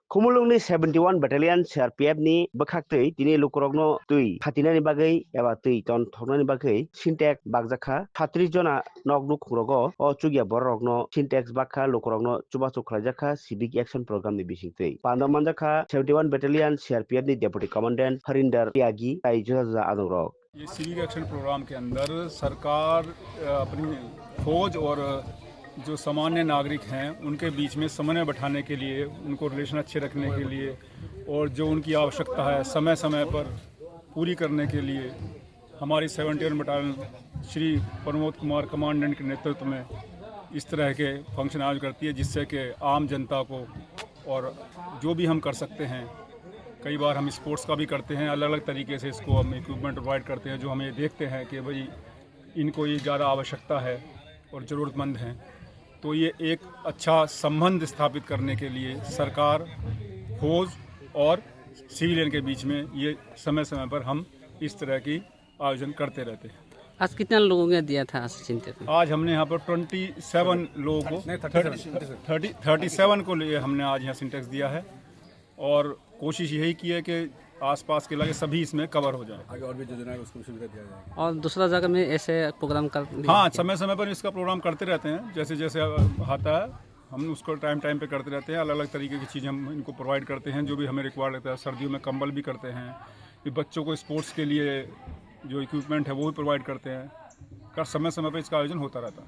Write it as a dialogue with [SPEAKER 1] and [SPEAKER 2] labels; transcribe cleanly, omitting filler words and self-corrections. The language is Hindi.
[SPEAKER 1] Kumulungni 71 Battalion CRPF ni bakhaktui dini lukurokno tui khatinani bagui eba tui ton thoknani bagui Sintex bakjakha 37 jona noknu khungrogo o chugia borokno Sintex bakha lukurokno chubachu khlaijakha civic action program ni bisingtui pandamanjakha 71 Battalion CRPF ni Deputy Commandant Harinder Tyagi tai joja anurok
[SPEAKER 2] ये सिविक एक्शन प्रोग्राम के अंदर सरकार अपनी फौज और जो सामान्य नागरिक हैं उनके बीच में समन्वय बैठाने के लिए, उनको रिलेशन अच्छे रखने के लिए और जो उनकी आवश्यकता है समय समय पर पूरी करने के लिए हमारी 71 बटालियन श्री प्रमोद कुमार कमांडेंट के नेतृत्व में इस तरह के फंक्शन आयोजित करती है, जिससे कि आम जनता को और जो भी हम कर सकते हैं, कई बार हम स्पोर्ट्स का भी करते हैं, अलग अलग तरीके से इसको हम इक्विपमेंट प्रोवाइड करते हैं जो हमें देखते हैं कि भाई इनको ये ज़्यादा आवश्यकता है और ज़रूरतमंद हैं। तो ये एक अच्छा संबंध स्थापित करने के लिए सरकार, फौज और सिविलियन के बीच में ये समय समय पर हम इस तरह की आयोजन करते रहते हैं।
[SPEAKER 3] आज कितना लोगों ने दिया था सिंटेक्स में?
[SPEAKER 2] आज हमने यहाँ पर 27 लोगों को 37 को लिए हमने आज यहाँ सिंटेक्स दिया है और कोशिश यही की है कि आसपास के इलाके सभी इसमें कवर हो जाए।
[SPEAKER 4] आगे और भी योजना है उसको सुविधा दिया जाएगा।
[SPEAKER 3] और दूसरा जगह में ऐसे प्रोग्राम कर
[SPEAKER 2] हाँ, समय समय पर इसका प्रोग्राम करते रहते हैं, जैसे जैसे आता है हम उसको टाइम टाइम पे करते रहते हैं। अलग अलग तरीके की चीज़ें हम इनको प्रोवाइड करते हैं जो भी हमें रिक्वायर्ड लगता है। सर्दियों में कंबल भी करते हैं, फिर बच्चों को स्पोर्ट्स के लिए जो इक्विपमेंट है वो भी प्रोवाइड करते हैं। समय समय पर इसका आयोजन होता रहता है।